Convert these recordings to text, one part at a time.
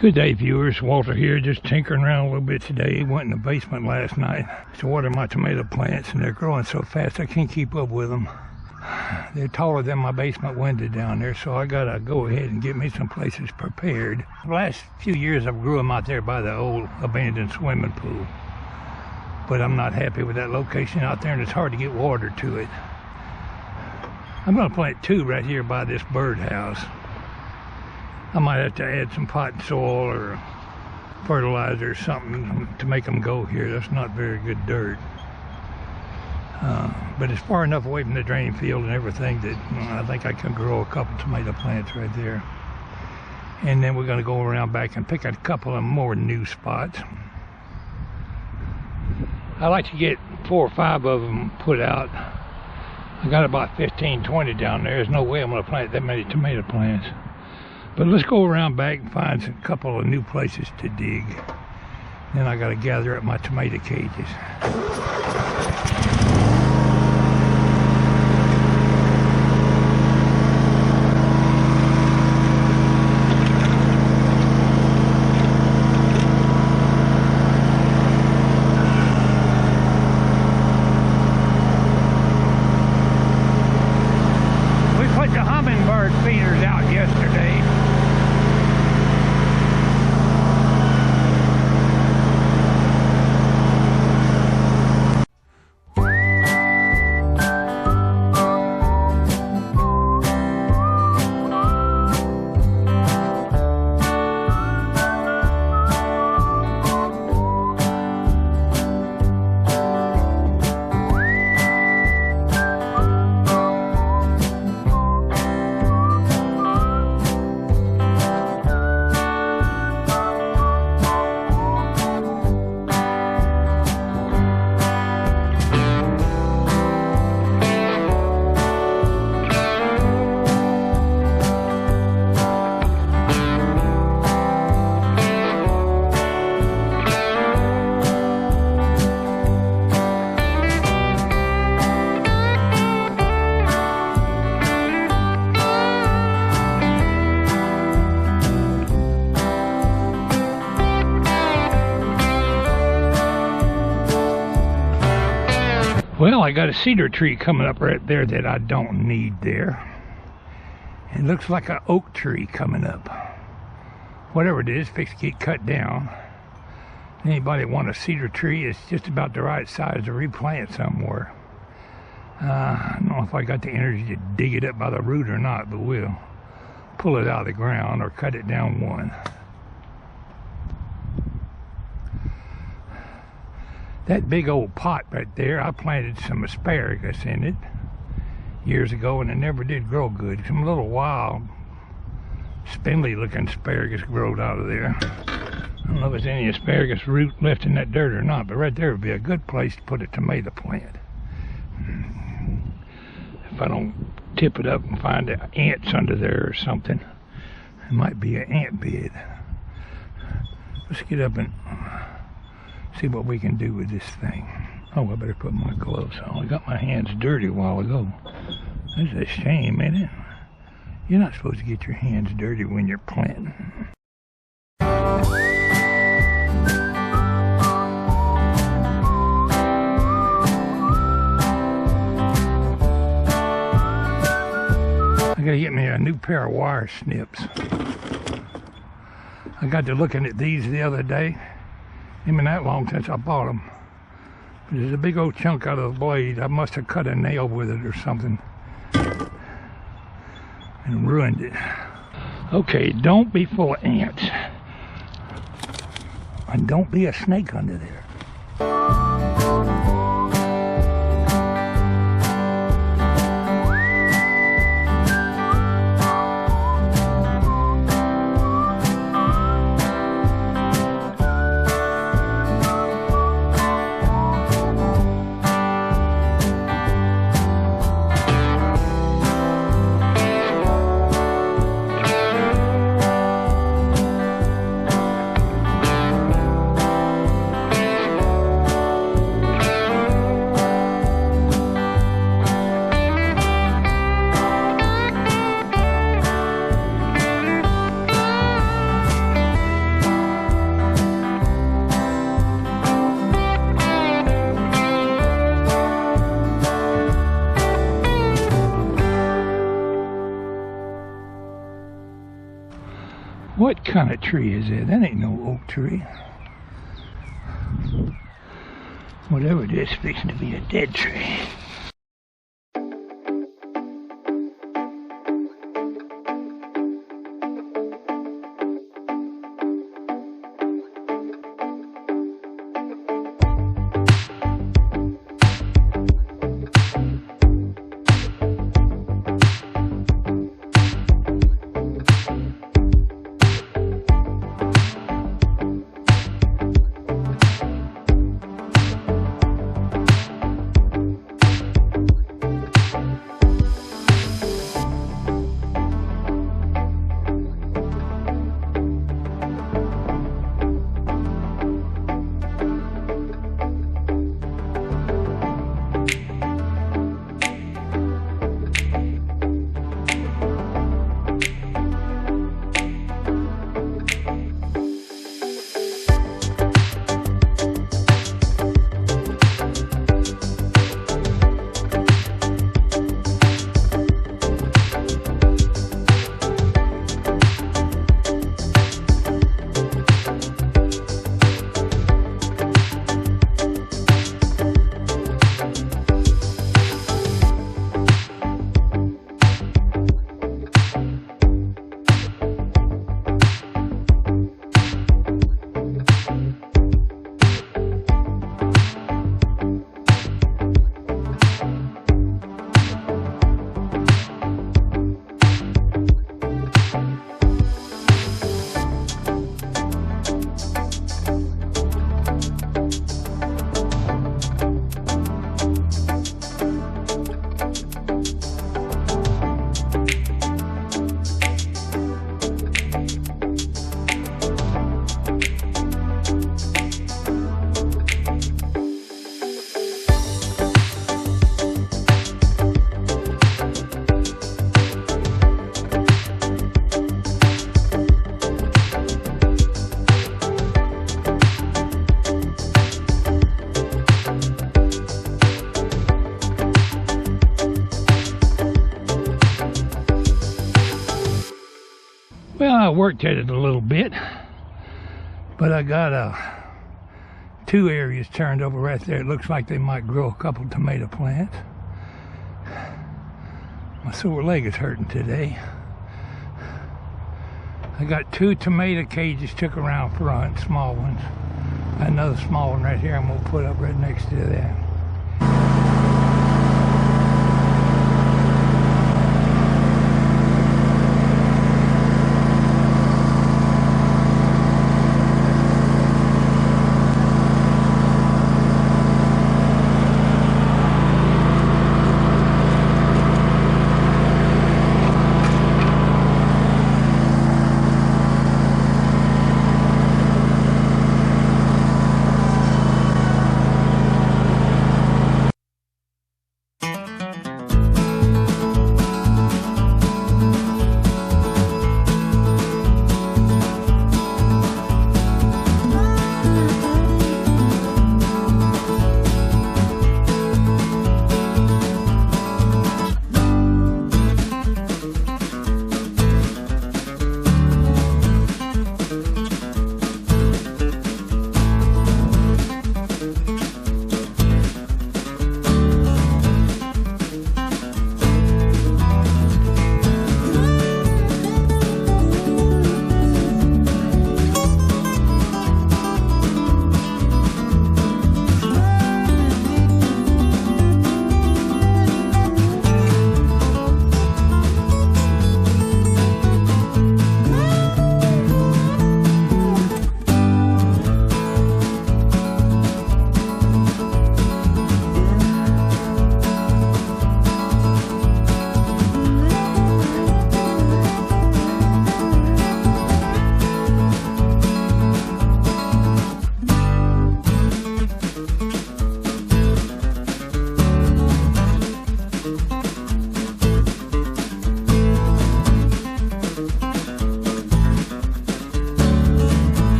Good day, viewers. Walter here, just tinkering around a little bit today. Went in the basement last night to water my tomato plants, and they're growing so fast I can't keep up with them. They're taller than my basement window down there, so I gotta go ahead and get me some places prepared. The last few years I've grew them out there by the old abandoned swimming pool, but I'm not happy with that location out there, and it's hard to get water to it. I'm gonna plant two right here by this birdhouse. I might have to add some potting soil or fertilizer or something to make them go here. That's not very good dirt. But it's far enough away from the drain field and everything that I think I can grow a couple tomato plants right there. And then we're going to go around back and pick a couple of more new spots. I like to get 4 or 5 of them put out. I got about 15, 20 down there. There's no way I'm going to plant that many tomato plants. But let's go around back and find a couple of new places to dig. Then I got to gather up my tomato cages. We put the hummingbird feeders out yesterday. Well, I got a cedar tree coming up right there that I don't need there. It looks like an oak tree coming up. Whatever it is, fixed to get cut down. Anybody want a cedar tree? It's just about the right size to replant somewhere. I don't know if I got the energy to dig it up by the root or not, but we'll pull it out of the ground or cut it down one. That big old pot right there, I planted some asparagus in it years ago, and it never did grow good. Some little wild, spindly looking asparagus growed out of there. I don't know if there's any asparagus root left in that dirt or not, but right there would be a good place to put a tomato plant. If I don't tip it up and find ants under there or something. It might be an ant bed. Let's get up and see what we can do with this thing. Oh, I better put my gloves on. I got my hands dirty a while ago. That's a shame, ain't it? You're not supposed to get your hands dirty when you're planting. I gotta get me a new pair of wire snips. I got to looking at these the other day. Ain't been that long since I bought them. There's a big old chunk out of the blade. I must have cut a nail with it or something and ruined it. Okay, don't be full of ants. And don't be a snake under there. What kind of tree is that? That ain't no oak tree. Whatever it is, fixing to be a dead tree. Well, I worked at it a little bit, but I got two areas turned over right there. It looks like they might grow a couple tomato plants. My sore leg is hurting today. I got two tomato cages took around front, small ones. Another small one right here I'm gonna put up right next to that.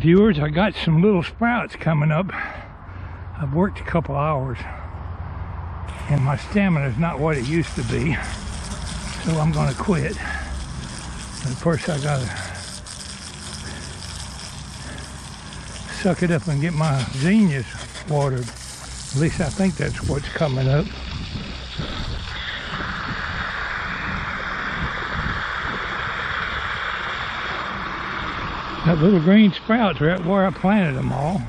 Viewers, I got some little sprouts coming up. I've worked a couple hours and my stamina is not what it used to be, so I'm going to quit. But first I gotta suck it up and get my zinnias watered. At least I think that's what's coming up. That little green sprouts are right where I planted them all.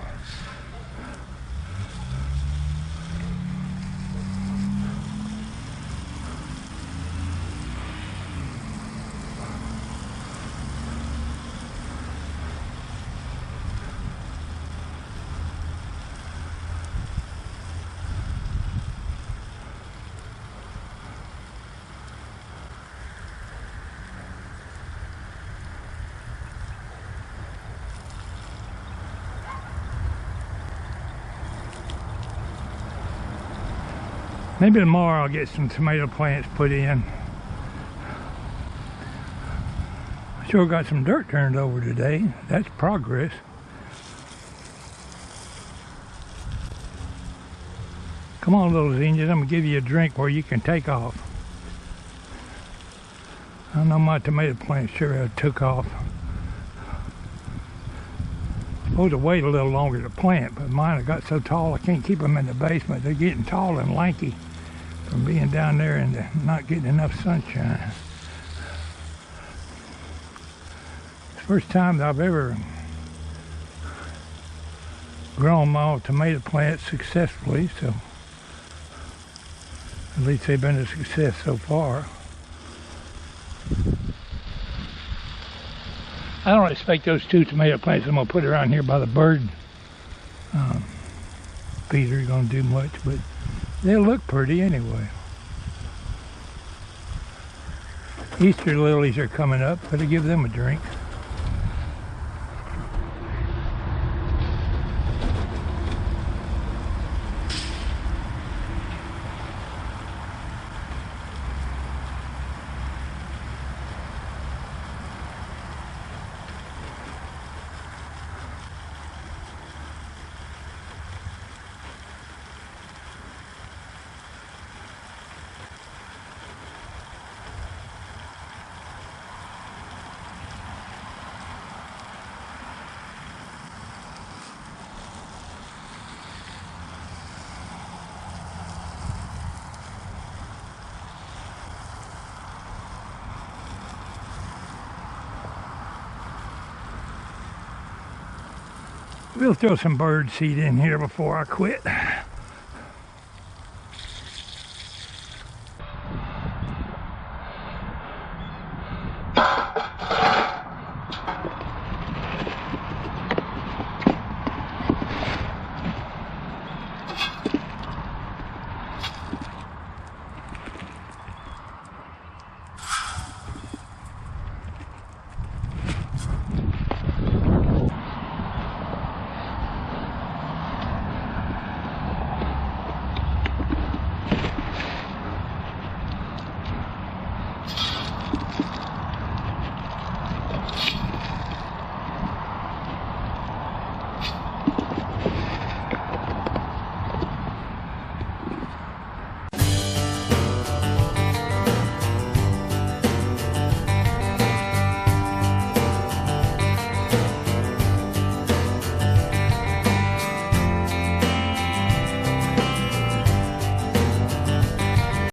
Maybe tomorrow I'll get some tomato plants put in. I sure got some dirt turned over today. That's progress. Come on, little zinnias, I'm gonna give you a drink where you can take off. I know my tomato plants sure took off. Supposed to wait a little longer to plant, but mine have got so tall I can't keep them in the basement. They're getting tall and lanky from being down there and not getting enough sunshine. It's the first time that I've ever grown my tomato plants successfully, so at least they've been a success so far. I don't expect those 2 tomato plants I'm going to put around here by the bird feeder are going to do much, but they'll look pretty anyway. Easter lilies are coming up. Better give them a drink. We'll throw some bird seed in here before I quit.